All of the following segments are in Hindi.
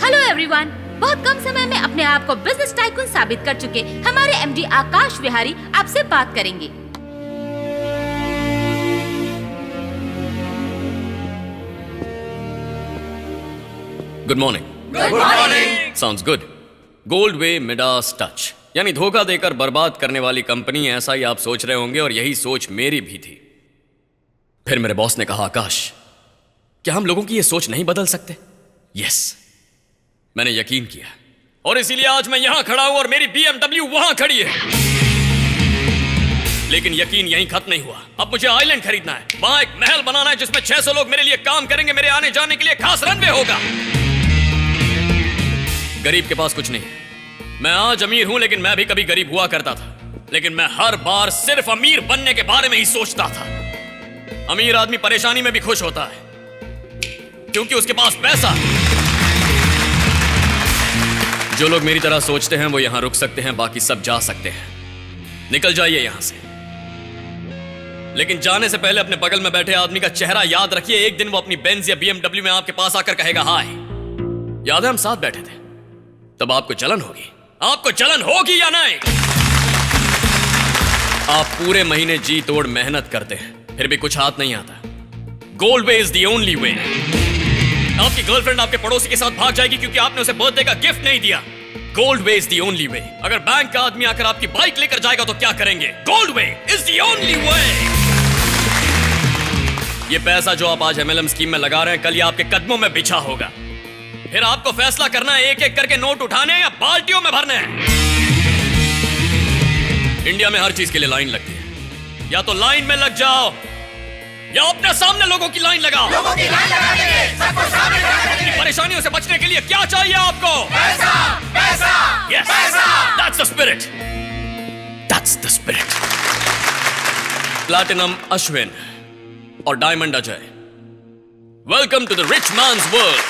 हेलो एवरीवन, बहुत कम समय में अपने आप को बिजनेस टाइकून साबित कर चुके हमारे एमडी आकाश विहारी आपसे बात करेंगे। Good morning. Good morning. Sounds good. Gold way Midas touch, यानी धोखा देकर बर्बाद करने वाली कंपनी, ऐसा ही आप सोच रहे होंगे और यही सोच मेरी भी थी। फिर मेरे बॉस ने कहा, आकाश क्या हम लोगों की ये सोच नहीं बदल सकते? यस, मैंने यकीन किया और इसीलिए आज मैं यहां खड़ा हूं और मेरी BMW वहां खड़ी है। लेकिन यकीन यहीं खत्म नहीं हुआ। अब मुझे आइलैंड खरीदना है, वहां एक महल बनाना है जिसमें 600 लोग मेरे लिए काम करेंगे, मेरे आने जाने के लिए खास रनवे होगा। गरीब के पास कुछ नहीं। मैं आज अमीर हूं, लेकिन मैं भी कभी गरीब हुआ करता था। लेकिन मैं हर बार सिर्फ अमीर बनने के बारे में ही सोचता था। अमीर आदमी परेशानी में भी खुश होता है क्योंकि उसके पास पैसा। जो लोग मेरी तरह सोचते हैं वो यहां रुक सकते हैं, बाकी सब जा सकते हैं। निकल जाइए यहां से। लेकिन जाने से पहले अपने बगल में बैठे आदमी का चेहरा याद रखिए। एक दिन वो अपनी बेंज या BMW में आपके पास आकर कहेगा, हाय, याद है हम साथ बैठे थे? तब आपको जलन होगी। आपको जलन होगी या नहीं? आप पूरे महीने जी तोड़ मेहनत करते हैं, फिर भी कुछ हाथ नहीं आता। Gold way is the only way. आपकी गर्लफ्रेंड आपके पड़ोसी के साथ भाग जाएगी क्योंकि आपने उसे बर्थडे का गिफ्ट नहीं दिया। Gold way is the only way. अगर बैंक का आदमी आकर आपकी बाइक लेकर जाएगा तो क्या करेंगे? Gold way is the only way. ये पैसा जो आप आज MLM स्कीम में लगा रहे हैं, कल ये आपके कदमों में बिछा होगा। फिर आपको फैसला करना है एक एक करके नोट उठाने हैं या बाल्टियों में भरने हैं। इंडिया में हर चीज के लिए लाइन लगती है। या तो लाइन में लग जाओ या अपने सामने लोगों की लाइन लगाओ। लोगों की लाइन लगा देंगे, सबको सामने लगा देंगे। परेशानियों से बचने के लिए क्या चाहिए आपको? पैसा, पैसा, yes, पैसा। That's the spirit. That's the spirit. Platinum Ashwin और diamond Ajay, welcome to the rich man's world.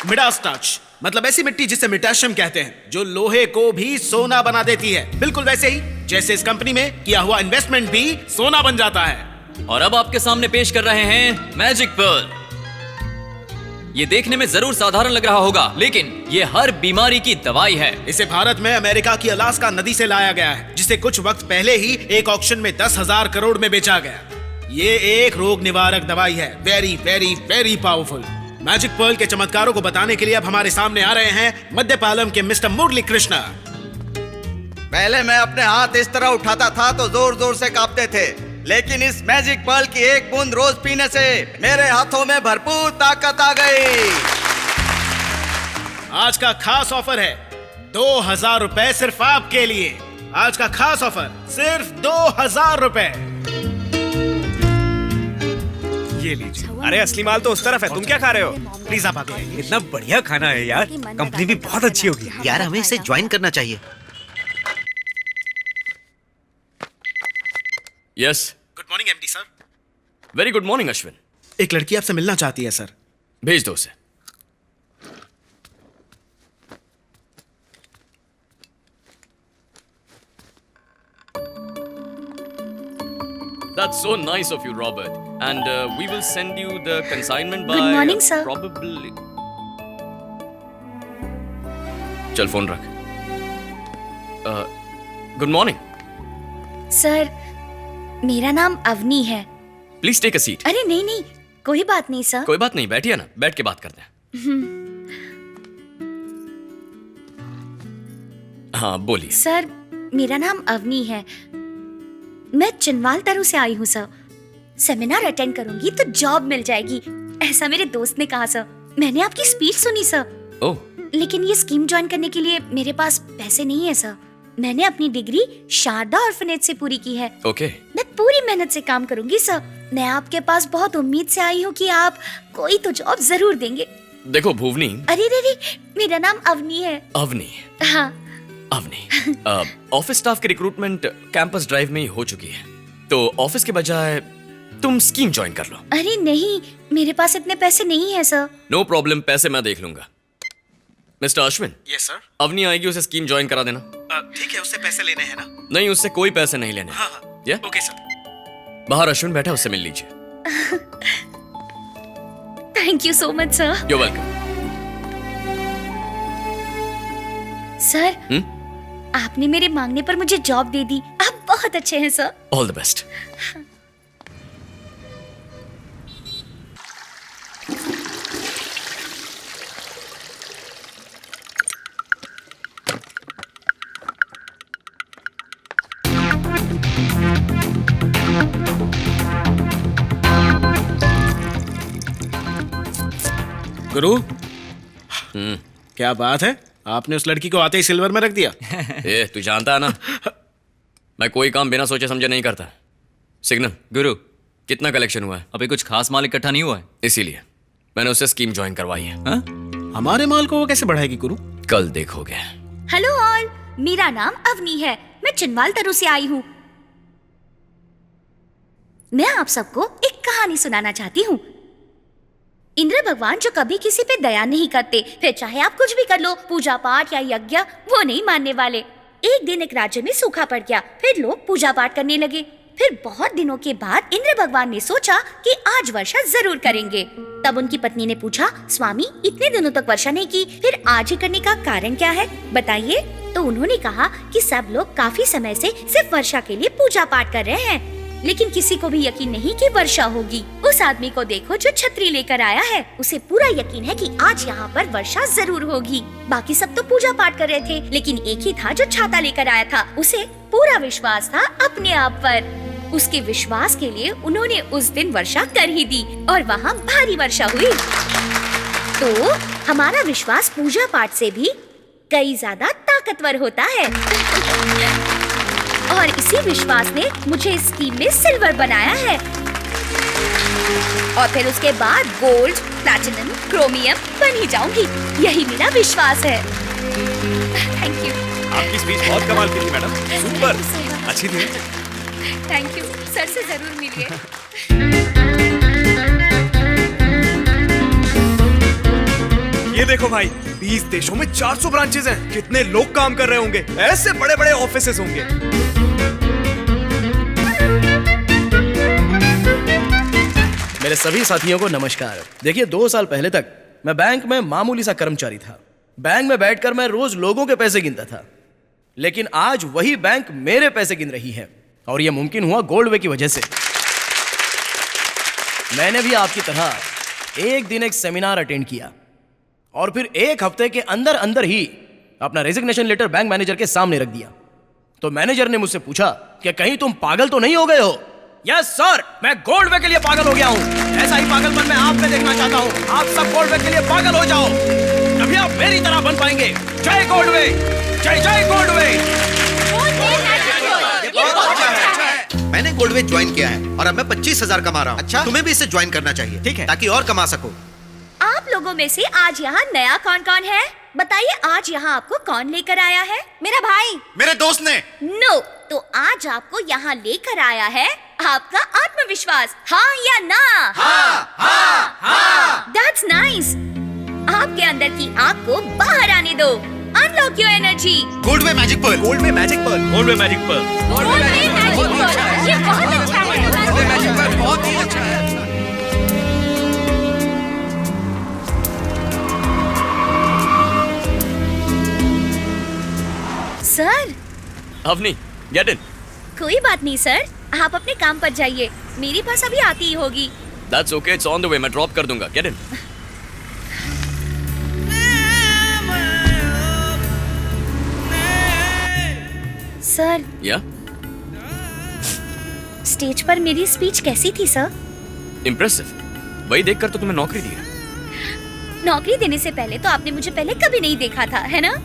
Midas touch मतलब ऐसी मिट्टी जिसे मिटाशियम कहते हैं, जो लोहे को भी सोना बना देती है। बिल्कुल वैसे ही जैसे इस कंपनी में किया हुआ इन्वेस्टमेंट भी सोना बन जाता है। और अब आपके सामने पेश कर रहे हैं मैजिक पर्ल। ये देखने में जरूर साधारण लग रहा होगा, लेकिन ये हर बीमारी की दवाई है। इसे भारत में अमेरिका की अलास्का नदी से लाया गया है, जिसे कुछ वक्त पहले ही एक ऑक्शन में 10,000 करोड़ में बेचा गया। ये एक रोग निवारक दवाई है, very very very powerful. Magic Perl के चमत्कारों को बताने के लिए अब हमारे सामने आ रहे हैं मध्यपालम के मिस्टर मुरली कृष्णा। पहले मैं अपने हाथ इस तरह उठाता था तो जोर जोर से कांपते थे, लेकिन इस मैजिक पर्ल की एक बूंद रोज पीने से मेरे हाथों में भरपूर ताकत आ गई। आज का खास ऑफर है 2,000 रुपए सिर्फ आपके लिए। आज का खास ऑफर सिर्फ 2,000 रुपए। ये लीजिए। अरे असली माल तो उस तरफ है, तुम क्या खा रहे हो? प्लीज आप आगे आइए। इतना बढ़िया खाना है यार, कंपनी भी बहुत अच्छी होगी। यार हमें इसे ज्वाइन करना चाहिए। Yes, good morning MD sir. Very good morning Ashwin. एक लड़की आपसे मिलना चाहती है सर। भेज दो उसे। That's so nice of you, Robert. And we will send you the consignment by. Good morning, sir. Probably. चल फोन रख। Good morning. सर, मेरा नाम अवनी है। Please take a seat. अरे नहीं नहीं, कोई बात नहीं सर। कोई बात नहीं, बैठिए ना, बैठ के बात करते हैं। हाँ बोलिए। सर, मेरा नाम अवनी है। मैं चिनवाल तरु से आई हूँ सर। सेमिनार अटेंड करूंगी तो जॉब मिल जाएगी, ऐसा मेरे दोस्त ने कहा सर। मैंने आपकी स्पीच सुनी सर। ओह। लेकिन ये स्कीम ज्वाइन करने के लिए मेरे पास पैसे नहीं है सर। मैंने अपनी डिग्री शारदा ऑर्फनेज से पूरी की है। ओके। मैं पूरी मेहनत से काम करूंगी सर। मैं आपके पास बहुत उम्मीद से आई हूँ कि आप कोई तो जॉब जरूर देंगे। देखो भुवनी। अरे रे रे, मेरा नाम अवनी है। अवनी। हाँ। अवनी, ऑफिस स्टाफ की रिक्रूटमेंट कैंपस ड्राइव में ही हो चुकी है, तो ऑफिस के बजाय तुम स्कीम ज्वाइन कर लो। अरे नहीं, मेरे पास इतने पैसे नहीं है सर। नो प्रॉब्लम, पैसे मैं देख लूंगा। Mister Ashwin. Yes sir. Avni आएगी, उसे स्कीम ज्वाइन करा देना। ठीक है, उससे पैसे लेने हैं ना? नहीं, उससे कोई पैसे नहीं लेने। हाँ yeah? Okay sir. बाहर अश्विन बैठा, उससे मिल लीजिए। Thank you so much sir. You welcome. Sir, आपने मेरे मांगने पर मुझे जॉब दे दी। आप बहुत अच्छे हैं सर। All the best. गुरु, क्या बात है, आपने उस लड़की को आते ही सिल्वर में रख दिया। ए, तू जानता है ना, मैं कोई काम बिना सोचे समझे नहीं करता। सिग्नल गुरु, कितना कलेक्शन हुआ है? अभी कुछ खास माल इकट्ठा नहीं हुआ है। इसीलिए मैंने उससे स्कीम ज्वाइन करवाई है। हाँ? हमारे माल को वो कैसे बढ़ाएगी गुरु? कल देखोगे। हेलो ऑल, मेरा नाम अवनी है। मैं चिनवाल तरु से आई हूँ। मैं आप सबको एक कहानी सुनाना चाहती हूँ। इंद्र भगवान जो कभी किसी पे दया नहीं करते, फिर चाहे आप कुछ भी कर लो, पूजा पाठ या यज्ञ, वो नहीं मानने वाले। एक दिन एक राज्य में सूखा पड़ गया, फिर लोग पूजा पाठ करने लगे। फिर बहुत दिनों के बाद इंद्र भगवान ने सोचा कि आज वर्षा जरूर करेंगे। तब उनकी पत्नी ने पूछा, स्वामी इतने दिनों तक वर्षा नहीं की, फिर आज ही करने का कारण क्या है, बताइए। तो उन्होंने कहा कि सब लोग काफी समय से सिर्फ वर्षा के लिए पूजा पाठ कर रहे हैं, लेकिन किसी को भी यकीन नहीं कि वर्षा होगी। उस आदमी को देखो जो छतरी लेकर आया है, उसे पूरा यकीन है कि आज यहाँ पर वर्षा जरूर होगी। बाकी सब तो पूजा पाठ कर रहे थे, लेकिन एक ही था जो छाता लेकर आया था। उसे पूरा विश्वास था अपने आप पर। उसके विश्वास के लिए उन्होंने उस दिन वर्षा कर ही दी और वहाँ भारी वर्षा हुई। तो हमारा विश्वास पूजा पाठ से भी कई ज्यादा ताकतवर होता है। और इसी विश्वास ने मुझे इस टीम में सिल्वर बनाया है, और फिर उसके बाद गोल्ड, प्लैटिनम, क्रोमियम बन ही जाऊंगी। यही मेरा विश्वास है। Thank you. आपकी स्पीच बहुत कमाल की थी मैडम, सुपर अच्छी थी। थैंक यू सर, से जरूर मिलिए। ये देखो भाई, 20 देशों में 400 ब्रांचेस हैं। कितने लोग काम कर रहे होंगे, ऐसे बड़े बड़े ऑफिसेस होंगे। मेरे सभी साथियों को नमस्कार। देखिए, 2 साल पहले तक मैं बैंक में मामूली सा कर्मचारी था। बैंक में बैठकर मैं रोज लोगों के पैसे गिनता था, लेकिन आज वही बैंक मेरे पैसे गिन रही है, और यह मुमकिन हुआ गोल्डवे की वजह से। मैंने भी आपकी तरह एक दिन एक सेमिनार अटेंड किया, और फिर 1 हफ्ते के अंदर अंदर ही अपना रेजिग्नेशन लेटर बैंक मैनेजर के सामने रख दिया। तो मैनेजर ने मुझसे पूछा कि कहीं तुम पागल तो नहीं हो गए हो? यस सर, मैं गोल्डवे के लिए पागल हो गया हूँ। ऐसा ही पागलपन मैं आप में देखना चाहता हूँ। आप सब गोल्डवे के लिए पागल हो जाओ, तभी आप मेरी तरह बन पाएंगे। जय गोल्डवे, जय जय गोल्डवे। मैंने गोल्डवे ज्वाइन किया है और अब मैं 25,000 कमा रहा हूँ। अच्छा, तुम्हें भी इसे ज्वाइन करना चाहिए, ठीक है, ताकि और कमा सको। आप लोगों में से आज यहाँ नया कौन कौन है? बताइए, आज यहाँ आपको कौन लेकर आया है? मेरा भाई, मेरे दोस्त ने। नो, तो आज आपको यहाँ लेकर आया है आपका आत्मविश्वास। हाँ या ना? हाँ, हाँ, हाँ। That's nice। आपके अंदर की आग को बाहर आने दो। Unlock your energy। Goldway magic Perl. Goldway magic Perl. Goldway magic Perl. ये बहुत अच्छा है। गोल्डवे मैजिक पर्ल बहुत ही अच्छा है। Sir, Avni, get in. कोई बात नहीं सर, आप अपने काम पर जाइए, मेरे पास अभी आती ही होगी। That's okay, it's on the way, मैं ड्रॉप कर दूंगा। Get in. सर, या स्टेज पर मेरी स्पीच कैसी थी सर? इम्प्रेसिव। वही देखकर तो तुम्हें नौकरी दी है। नौकरी देने से पहले तो आपने मुझे पहले कभी नहीं देखा था, है ना?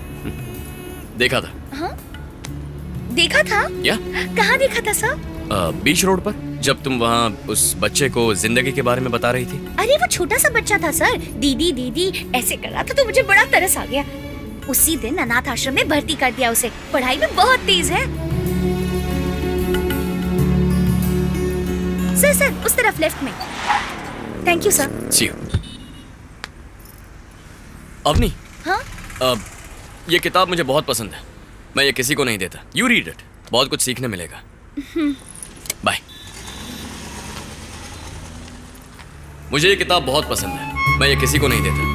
देखा था। हाँ, देखा था? या कहाँ देखा था सर? बीच रोड पर, जब तुम वहाँ उस बच्चे को जिंदगी के बारे में बता रही थी। अरे वो छोटा सा बच्चा था सर, दीदी दीदी ऐसे कर रहा था, तो मुझे बड़ा तरस आ गया। उसी दिन अनाथ आश्रम में भर्ती कर दिया उसे। पढ़ाई में बहुत तेज है। सर सर, उस तरफ लेफ्ट में। Thank you sir. See you. Avni, हाँ, ये किताब मुझे बहुत पसंद है। मैं ये किसी को नहीं देता। यू रीड इट, बहुत कुछ सीखने मिलेगा। बाय। मुझे ये किताब बहुत पसंद है। मैं ये किसी को नहीं देता।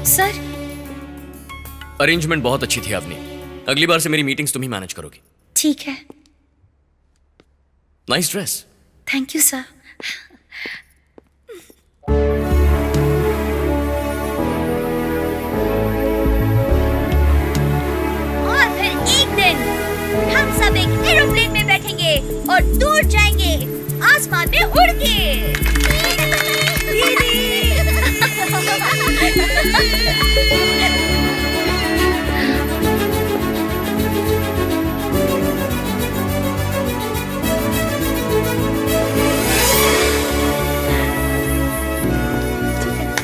सर, अरेंजमेंट बहुत अच्छी थी आपने। अगली बार से मेरी मीटिंग्स तुम ही मैनेज करोगी। ठीक है। Nice dress. Thank you sir. और फिर एक दिन हम सब एक एरोप्लेन में बैठेंगे और दूर जाएंगे आसमान में उड़ के।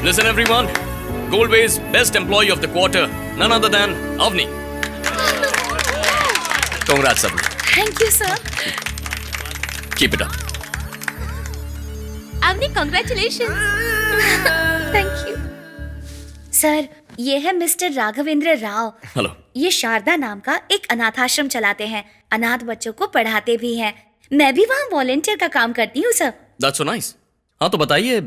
Listen everyone, Goldway's best employee of the quarter, none other than Avni. Congrats Avni. Thank you sir. Keep it up. Avni, congratulations. Thank you sir. ये है मिस्टर राघवेंद्र राव। हेलो। ये शारदा नाम का एक अनाथाश्रम चलाते हैं। अनाथ बच्चों को पढ़ाते भी हैं। मैं भी वहाँ वॉलेंटियर का काम करती हूँ सर। That's so nice. हाँ तो बताइए,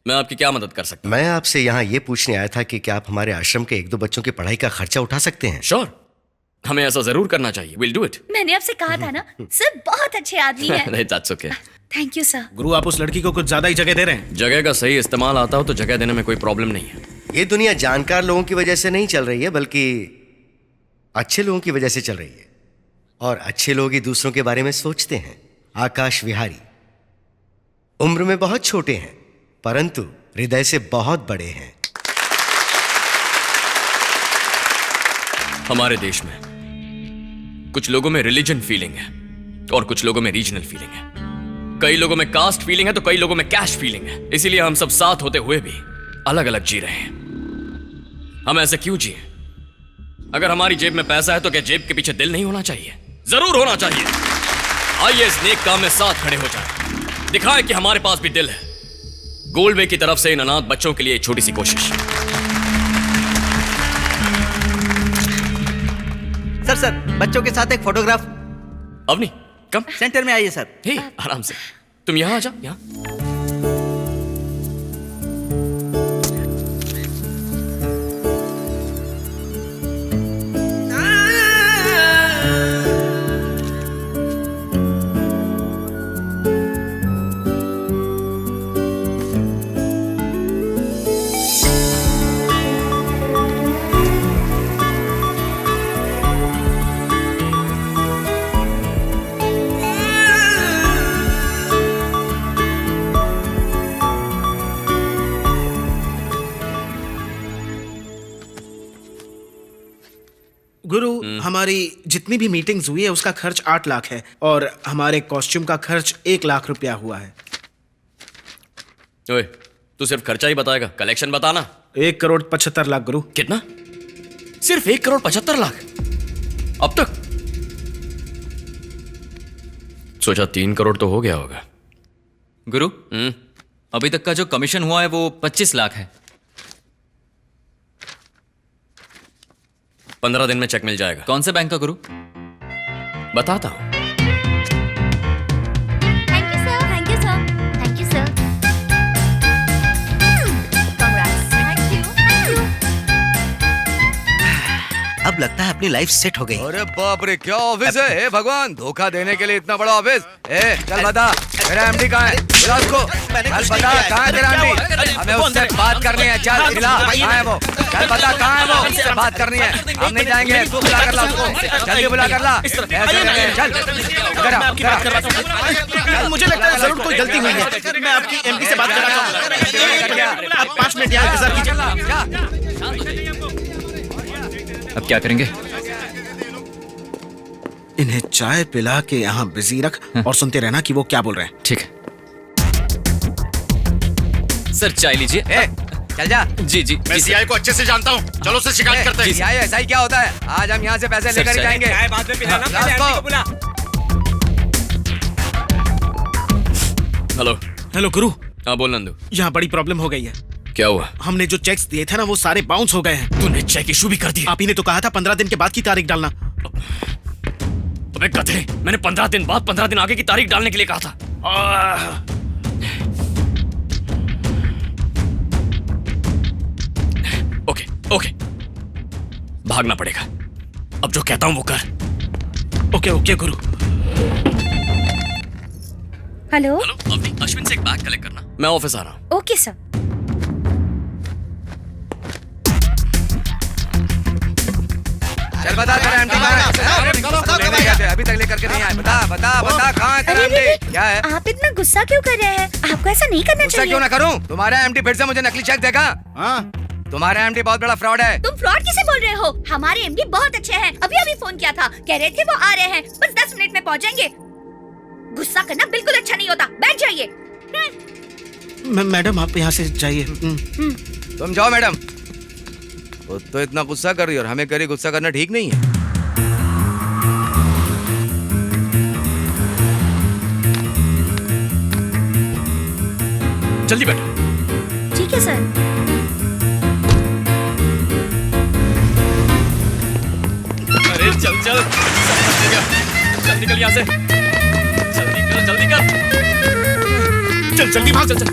मैं आपकी क्या मदद कर सकता हूँ? मैं आपसे यहाँ ये पूछने आया था कि क्या आप हमारे आश्रम के 1-2 बच्चों की पढ़ाई का खर्चा उठा सकते हैं? Sure. हमें ऐसा जरूर करना चाहिए। We'll do it. मैंने आपसे कहा था ना, सर बहुत अच्छे आदमी हैं। नहीं, that's okay. Thank you sir. गुरु, आप उस लड़की को कुछ ज्यादा ही जगह दे रहे हैं। जगह का सही इस्तेमाल आता हो तो जगह देने में कोई प्रॉब्लम नहीं है। ये दुनिया जानकार लोगों की वजह से नहीं चल रही है, बल्कि अच्छे लोगों की वजह से चल रही है। और अच्छे लोग ही दूसरों के बारे में सोचते हैं। आकाश विहारी उम्र में बहुत छोटे हैं, परंतु हृदय से बहुत बड़े हैं। हमारे देश में कुछ लोगों में रिलीजन फीलिंग है और कुछ लोगों में रीजनल फीलिंग है। कई लोगों में कास्ट फीलिंग है तो कई लोगों में कैश फीलिंग है। इसीलिए हम सब साथ होते हुए भी अलग अलग जी रहे हैं। हम ऐसे क्यों जिए? अगर हमारी जेब में पैसा है तो क्या जेब के पीछे दिल नहीं होना चाहिए? जरूर होना चाहिए। आइए इस नेक काम में साथ खड़े हो जाएं, दिखाएं कि हमारे पास भी दिल है। गोल्डवे की तरफ से इन अनाथ बच्चों के लिए एक छोटी सी कोशिश। सर बच्चों के साथ एक फोटोग्राफ। अवनी कम सेंटर में आइए सर। हे, आराम से। तुम यहां आ जाओ, यहां। गुरु, हमारी जितनी भी मीटिंग्स हुई है उसका खर्च 8 लाख है और हमारे कॉस्ट्यूम का खर्च 1 लाख रुपया हुआ है। ओए, तू सिर्फ खर्चा ही बताएगा, कलेक्शन बताना। 1,75,00,000 गुरु। कितना? सिर्फ 1,75,00,000 अब तक? सोचा 3 करोड़ तो हो गया होगा। गुरु, अभी तक का जो कमीशन हुआ है वो 25 लाख है। 15 दिन में चेक मिल जाएगा। कौन से बैंक का गुरु? बताता हूं। Thank you sir. Thank you sir. Thank you sir. Congrats. Thank you. अब लगता है अपनी लाइफ सेट हो गई। अरे बाप रे, क्या ऑफिस है? हे भगवान, धोखा देने के लिए इतना बड़ा ऑफिस। ए, चल बता मेरा एमडी कहाँ है? बुला उसको। चल बता कहाँ है तेरा एमडी? हमें उससे बात करनी है। चल मिला, कहाँ है वो? चल बता कहाँ है वो? उससे बात करनी है। हम नहीं जाएंगे, तू बुला कर ला उसको। जल्दी बुला कर ला। चल मुझे लगता है जरूर कोई गलती हुई है। मैं आपकी एमडी से बात कर रहा हूं। आप 5 मिनट यहाँ इंतजार कीजिए। अब क्या करेंगे? इन्हें चाय पिला के यहाँ बिजी रख और सुनते रहना कि वो क्या बोल रहे हैं। ठीक है सर, चाय लीजिए। चल जा। जी जी। मैं सीआई को अच्छे से जानता हूँ, चलो उससे शिकायत करते हैं। सीआई ऐसा ही क्या होता है? आज हम यहाँ से पैसे लेकर ही जाएंगे। बाद में पिलाना। हेलो। हेलो गुरु। हाँ बोल नंदू। यहाँ बड़ी प्रॉब्लम हो गई है। क्या हुआ? हमने जो चेक्स दिए थे ना वो सारे बाउंस हो गए हैं। तूने चेक इशू भी कर दिया? आप ही ने तो कहा था 15 दिन के बाद की तारीख डालना। अबे गधे, मैंने 15 दिन बाद 15 दिन आगे की तारीख डालने के लिए कहा था। ओके ओके, भागना पड़ेगा। अब जो कहता हूं वो कर। ओके ओके गुरु। हेलो। अभी अश्विन से एक बैग कलेक्ट करना, मैं ऑफिस आ रहा हूं। Okay sir. चल बता तेरा एमडी कहाँ है? लेने गए थे, अभी तक लेकर के नहीं आए। बता बता बता कहाँ है तेरा एमडी? क्या है? आप इतना गुस्सा क्यों कर रहे हैं? आपको ऐसा नहीं करना गुस्सा चाहिए। क्यों ना करूं? तुम्हारा एमडी फिर से मुझे नकली चेक देगा। तुम्हारा एमडी बहुत बड़ा फ्रॉड है। तुम फ्रॉड किसे बोल रहे हो? हमारे एमडी बहुत अच्छे हैं। अभी अभी फोन किया था, कह रहे थे वो आ रहे हैं, बस 10 मिनट में पहुंचेंगे। गुस्सा करना बिल्कुल अच्छा नहीं होता, बैठ जाइए। मैडम आप यहाँ से जाइए। तुम जाओ मैडम। वो तो इतना गुस्सा कर रही है और हमें कह रही गुस्सा करना ठीक नहीं है। जल्दी बैठो। ठीक है सर। अरे चल चल, चल निकल यहाँ से। जल्दी कर, जल्दी कर। चल जल्दी भाग। चल चल।